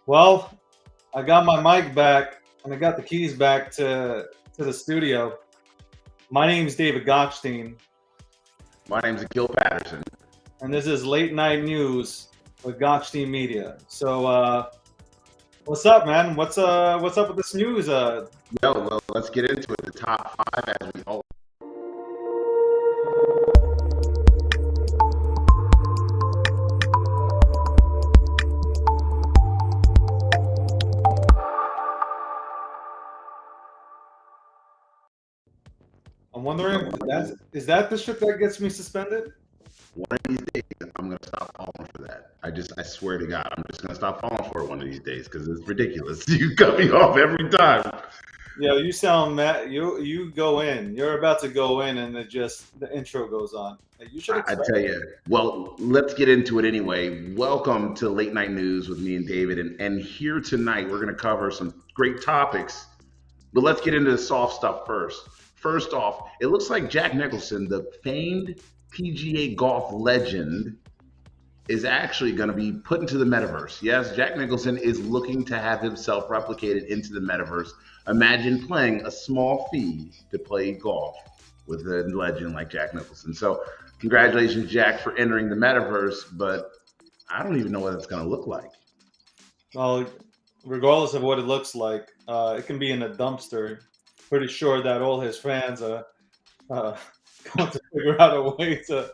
Well, I got my mic back and I got the keys back to the studio. My name's David Gokhshtein, My name's Akil Patterson. and this is Late Night News with Gokhshtein Media. So, what's up, man? What's up with this news? Well, let's get into it. The top five, as we always. I'm wondering, is that the shit that gets me suspended? One of these days, I'm gonna stop falling for that. I swear to God, I'm just gonna stop falling for it one of these days because it's ridiculous. You cut me off every time. Yeah, you sound mad. You go in. You're about to go in, and the intro goes on. You should. I tell you. Well, let's get into it anyway. Welcome to Late Night News with me and David, and here tonight we're gonna cover some great topics. But let's get into the soft stuff first. First off, it looks like Jack Nicholson, the famed PGA golf legend, is actually going to be put into the metaverse. Yes, Jack Nicholson is looking to have himself replicated into the metaverse. Imagine paying a small fee to play golf with a legend like Jack Nicholson. So, congratulations, Jack, for entering the metaverse. But I don't even know what it's going to look like. Well, regardless of what it looks like, it can be in a dumpster. Pretty sure that all his fans are going to figure out a way to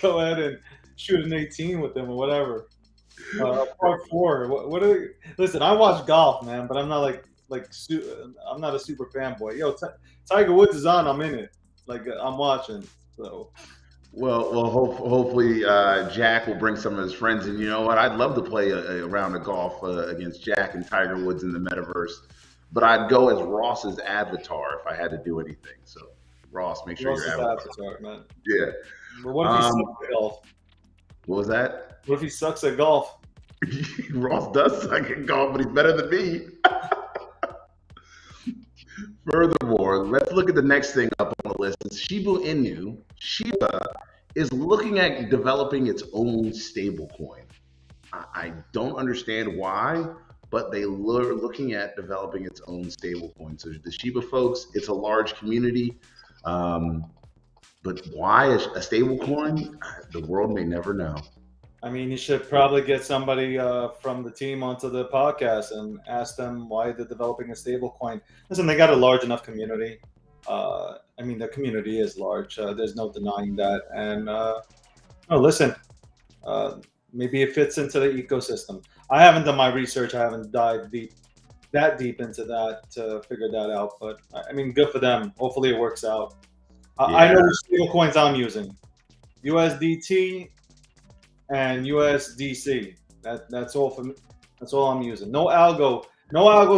go ahead and shoot an 18 with him or whatever. Part four. What are they? Listen, I watch golf, man, but I'm not I'm not a super fanboy. Yo, Tiger Woods is on. I'm in it. I'm watching. So. Well, hopefully Jack will bring some of his friends. And you know what? I'd love to play a round of golf against Jack and Tiger Woods in the metaverse. But I'd go as Ross's avatar if I had to do anything. So, Ross, make sure you're avatar, man. Yeah. But what if he sucks at golf? What was that? What if he sucks at golf? Ross does suck at golf, but he's better than me. Furthermore, let's look at the next thing up on the list. It's Shiba Inu. Shiba is looking at developing its own stablecoin. I don't understand why, but they are looking at developing its own stablecoin. So the Shiba folks, it's a large community. But why a stablecoin? The world may never know. I mean, you should probably get somebody from the team onto the podcast and ask them why they're developing a stablecoin. Listen, they got a large enough community. I mean, the community is large. There's no denying that. And listen, maybe it fits into the ecosystem. I haven't done my research. I haven't dived that deep into that to figure that out. But I mean, good for them. Hopefully, it works out. Yeah. I know which stable coins I'm using: USDT and USDC. That's all for me. That's all I'm using. No algo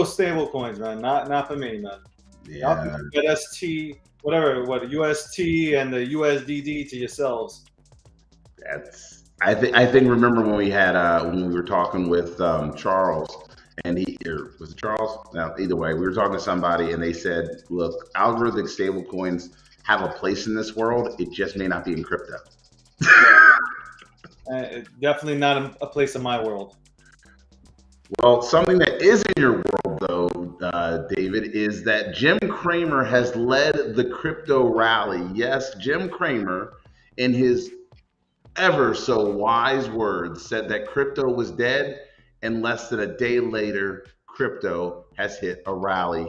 stable coins, man. Not for me, man. Yeah. Get ST, whatever, UST and the USDD to yourselves. I think remember when we had when we were talking with Charles, and was it Charles? No, either way, we were talking to somebody and they said, look, algorithmic stable coins have a place in this world. It just may not be in crypto. Definitely not a place in my world. Well, something that is in your world, though, David, is that Jim Cramer has led the crypto rally. Yes, Jim Cramer, in his ever so wise words, said that crypto was dead, and less than a day later, crypto has hit a rally.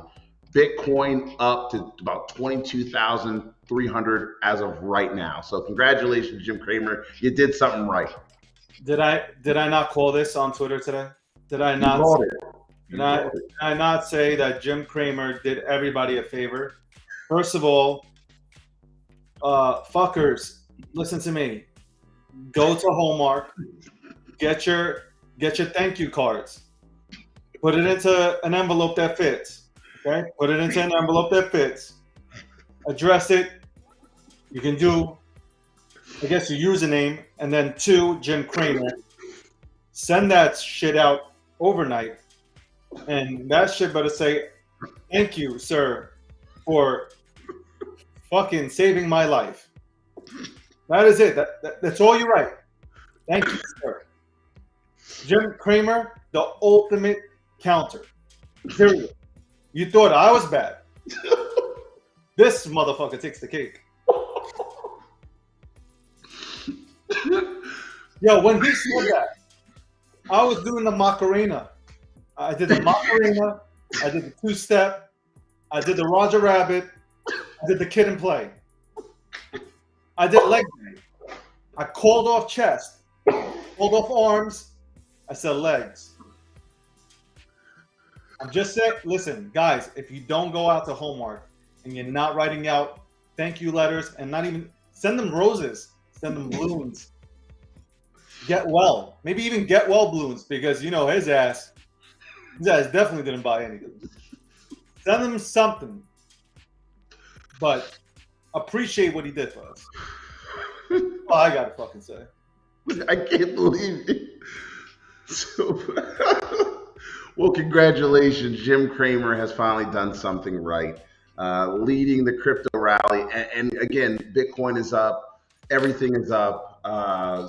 Bitcoin up to about 22,300 as of right now. So congratulations, Jim Cramer. You did something right. Did I not call this on Twitter today? Did I not? Did I not say that Jim Cramer did everybody a favor? First of all, fuckers, listen to me. Go to Hallmark, get your thank you cards, put it into an envelope that fits. Okay, put it into an envelope that fits. Address it. You can do, I guess, your username and then to Jim Cramer. Send that shit out overnight, and that shit better say, "Thank you, sir, for fucking saving my life." That is it. That's all you write. Thank you, sir. Jim Cramer, the ultimate counter. Period. You thought I was bad. This motherfucker takes the cake. Yo, when he said that, I was doing the Macarena. I did the Macarena. I did the two-step. I did the Roger Rabbit. I did the Kid and Play. I did leg day. I called off chest. Called off arms. I said legs. I'm just saying, listen, guys, if you don't go out to Hallmark and you're not writing out thank you letters and not even send them roses, send them balloons. Get well. Maybe even get well balloons because his ass definitely didn't buy anything. Send him something. But appreciate what he did for us. All I gotta fucking say. I can't believe it. So, well, congratulations. Jim Cramer has finally done something right, leading the crypto rally. And again, Bitcoin is up. Everything is up.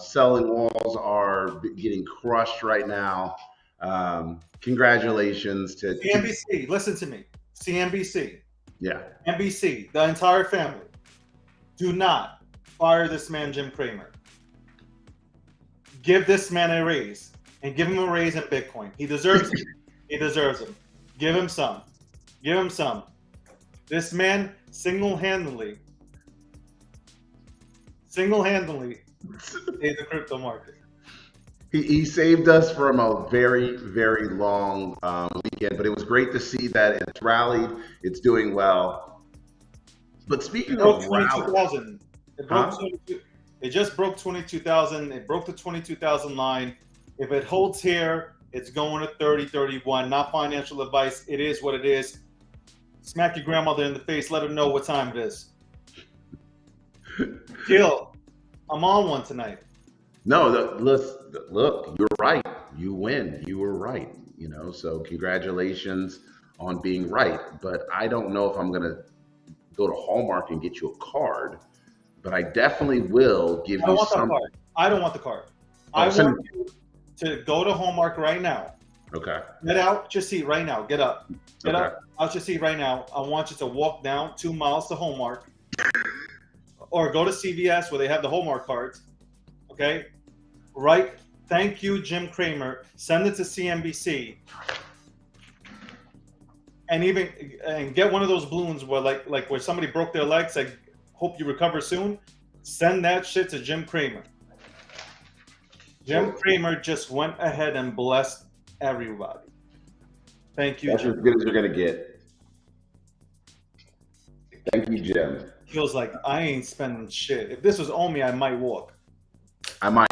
Selling walls are getting crushed right now. Congratulations to CNBC. Listen to me. CNBC. Yeah. NBC. The entire family. Do not fire this man, Jim Cramer. Give this man a raise. And give him a raise in Bitcoin. He deserves it. He deserves it. Give him some. Give him some. This man single-handedly saved the crypto market. He saved us from a very, very long weekend, but it was great to see that it's rallied. It's doing well. But speaking of 22,000. It just broke 22,000. It broke the 22,000 line. If it holds here, it's going to 30, 31. Not financial advice. It is what it is. Smack your grandmother in the face. Let her know what time it is. Akil, I'm on one tonight. No, look, you're right. You win. You were right. So congratulations on being right. But I don't know if I'm going to go to Hallmark and get you a card. But I definitely will give you some. I don't want the card. I want you to go to Hallmark right now. Okay. Get out your seat right now. Get up. Get up out your seat right now. I want you to walk down 2 miles to Hallmark. Or go to CVS where they have the Hallmark cards. Okay? Right. Thank you, Jim Cramer. Send it to CNBC. And get one of those balloons where like where somebody broke their legs, like hope you recover soon. Send that shit to Jim Cramer. Jim Cramer just went ahead and blessed everybody. Thank you, That's Jim. as good as you're going to get. Thank you, Jim. Feels like I ain't spending shit. If this was on me, I might walk. I might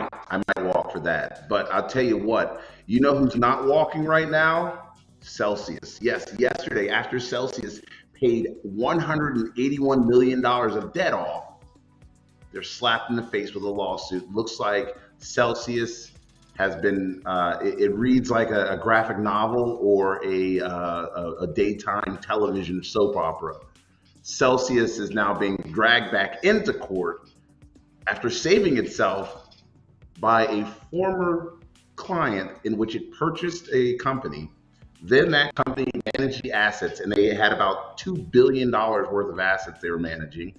walk for that. But I'll tell you what, you know who's not walking right now? Celsius. Yes, yesterday, after Celsius paid $181 million of debt off, they're slapped in the face with a lawsuit. Looks like Celsius has been, it reads like a graphic novel or a daytime television soap opera. Celsius is now being dragged back into court after saving itself by a former client in which it purchased a company. Then that company managed the assets, and they had about $2 billion worth of assets they were managing.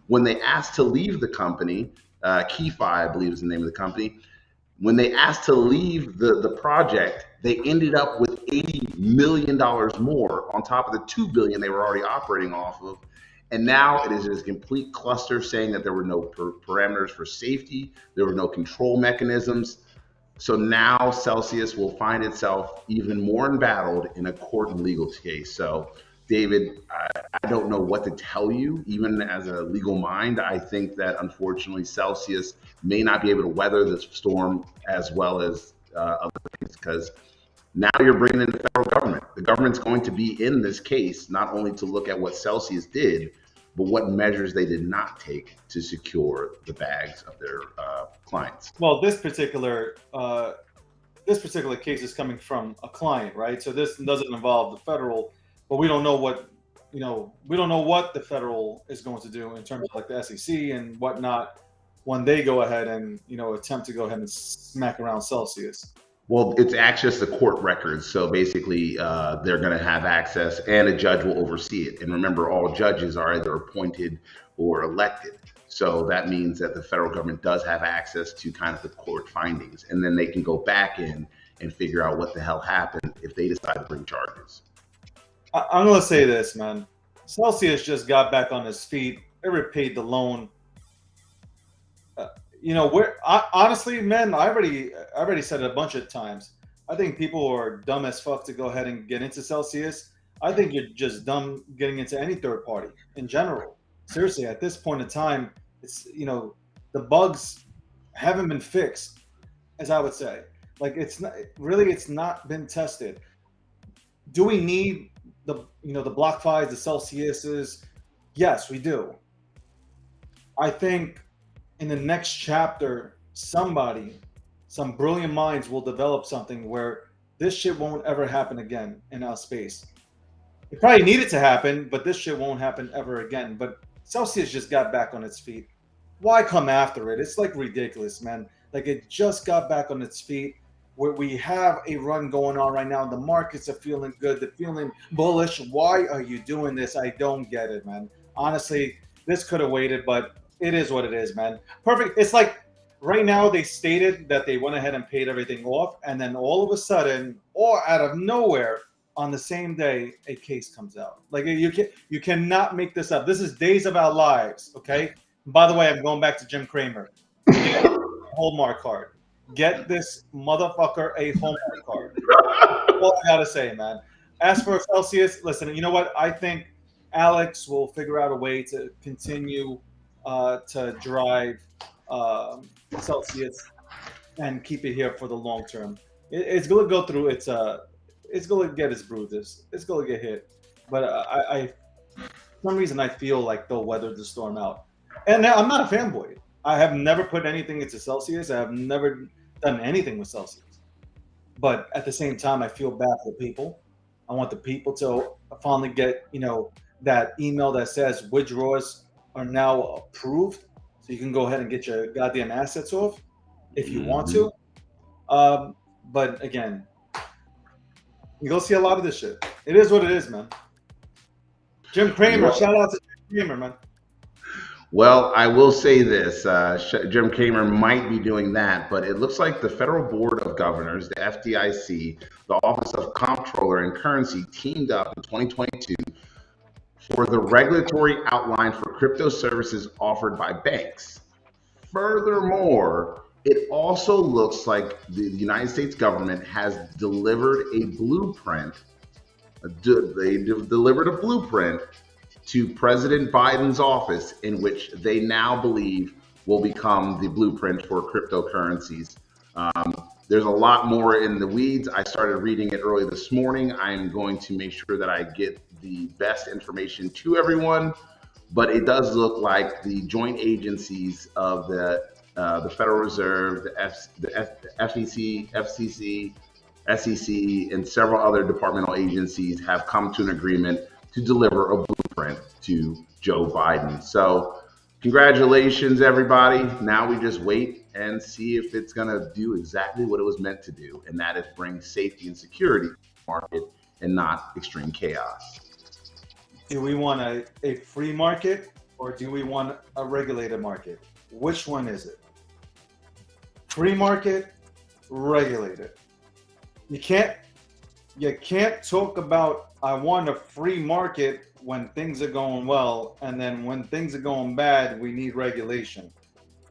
When they asked to leave the company, Keyfi, I believe is the name of the company, when they asked to leave the project, they ended up with $80 million more on top of the $2 billion they were already operating off of. And now it is a complete cluster, saying that there were no parameters for safety, there were no control mechanisms. So now Celsius will find itself even more embattled in a court and legal case. So, David, I don't know what to tell you, even as a legal mind. I think that unfortunately Celsius may not be able to weather this storm as well as other things, because now you're bringing in the federal government. The government's going to be in this case, not only to look at what Celsius did, but what measures they did not take to secure the bags of their clients. Well, this particular case is coming from a client, right? So this doesn't involve the federal, but we don't know what the federal is going to do in terms of like the SEC and whatnot when they go ahead and attempt to go ahead and smack around Celsius. Well, it's access to court records. So basically, they're going to have access, and a judge will oversee it. And remember, all judges are either appointed or elected. So that means that the federal government does have access to kind of the court findings, and then they can go back in and figure out what the hell happened if they decide to bring charges. I'm gonna say this, man. Celsius just got back on his feet. They repaid the loan. Honestly, man, I already said it a bunch of times. I think people are dumb as fuck to go ahead and get into Celsius. I think you're just dumb getting into any third party in general. Seriously, at this point in time, it's the bugs haven't been fixed, as I would say. Like it's not been tested. Do we need the BlockFis, the Celsiuses? Yes, we do. I think in the next chapter, some brilliant minds will develop something where this shit won't ever happen again in our space. It probably needed to happen, but this shit won't happen ever again. But Celsius just got back on its feet. Why come after it? It's like ridiculous, man. Like it just got back on its feet. Where we have a run going on right now. The markets are feeling good. They're feeling bullish. Why are you doing this? I don't get it, man. Honestly, this could have waited, but it is what it is, man. Perfect. It's like right now they stated that they went ahead and paid everything off, and then all of a sudden, or out of nowhere, on the same day, a case comes out. Like you cannot make this up. This is days of our lives, okay? By the way, I'm going back to Jim Cramer. Hallmark card. Get this motherfucker a Hallmark card. All I gotta say, man. As for Celsius, listen, you know what? I think Alex will figure out a way to continue to drive Celsius and keep it here for the long term. It's going to go through it's going to get its bruises. It's going to get hit. But for some reason, I feel like they'll weather the storm out. And I'm not a fanboy. I have never put anything into Celsius. I have never done anything with Celsius. But at the same time, I feel bad for people. I want the people to finally get, that email that says withdrawals are now approved. So you can go ahead and get your goddamn assets off if you want to. But again, you go see a lot of this shit. It is what it is, man. Jim Cramer, shout out to Jim Cramer, man. Well, I will say this, Jim Cramer might be doing that, but it looks like the Federal Board of Governors, the FDIC, the Office of Comptroller and Currency teamed up in 2022 for the regulatory outline for crypto services offered by banks. Furthermore, it also looks like the United States government has delivered a blueprint. They delivered a blueprint to President Biden's office, in which they now believe will become the blueprint for cryptocurrencies. There's a lot more in the weeds. I started reading it early this morning. I'm going to make sure that I get the best information to everyone, but it does look like the joint agencies of the Federal Reserve, the FEC, FCC, SEC, and several other departmental agencies have come to an agreement to deliver a blueprint to Joe Biden. So congratulations, everybody. Now we just wait and see if it's going to do exactly what it was meant to do, and that is bring safety and security to the market and not extreme chaos. Do we want a free market or do we want a regulated market? Which one is it? Free market, regulated. You can't talk about I want a free market when things are going well, and then when things are going bad, we need regulation.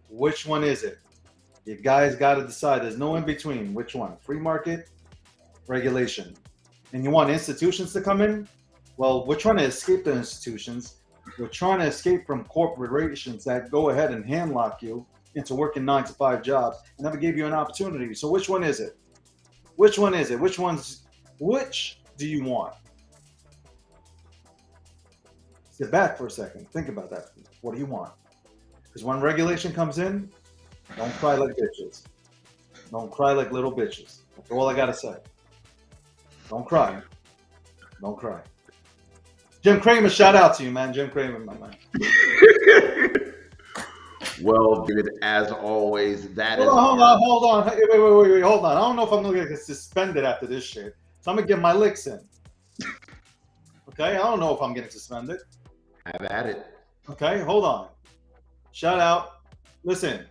Which one is it? You guys got to decide. There's no in between. Which one? Free market, regulation. And you want institutions to come in? Well, we're trying to escape the institutions. We're trying to escape from corporations that go ahead and handlock you into working 9-to-5 jobs and never gave you an opportunity. So which one is it? Which one is it? Which do you want? Sit back for a second. Think about that. What do you want? Because when regulation comes in, don't cry like bitches. Don't cry like little bitches. That's all I got to say. Don't cry. Don't cry. Jim Cramer, shout out to you, man. Jim Cramer, my man. Well, David, as always, that is Hold on. Hey, wait, hold on. I don't know if I'm gonna get suspended after this shit. So I'm gonna get my licks in. Okay, I don't know if I'm getting suspended. Have at it. Okay, hold on. Shout out. Listen,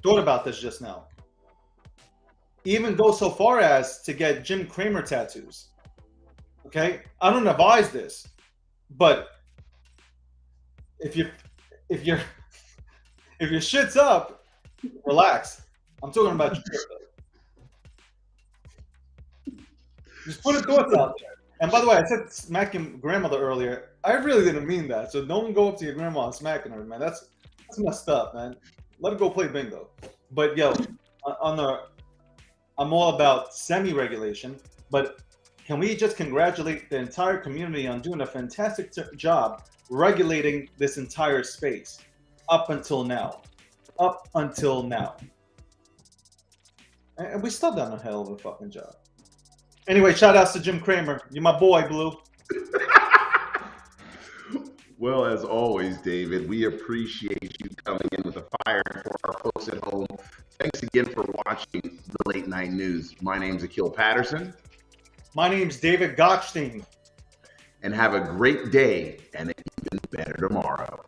thought about this just now. Even go so far as to get Jim Cramer tattoos. Okay, I don't advise this, but if your shit's up, relax. I'm talking about your crypto. Just put thoughts out there. And by the way, I said smacking grandmother earlier. I really didn't mean that. So don't go up to your grandma and smacking her, man. That's messed up, man. Let her go play bingo. But yo, I'm all about semi-regulation, but can we just congratulate the entire community on doing a fantastic job regulating this entire space up until now? And we still done a hell of a fucking job. Anyway, shout outs to Jim Cramer. You're my boy, Blue. Well, as always, David, we appreciate you coming in with a fire for our folks at home. Thanks again for watching the Late Night News. My name's Akil Patterson. My name's David Gokhshtein. And have a great day and an even better tomorrow.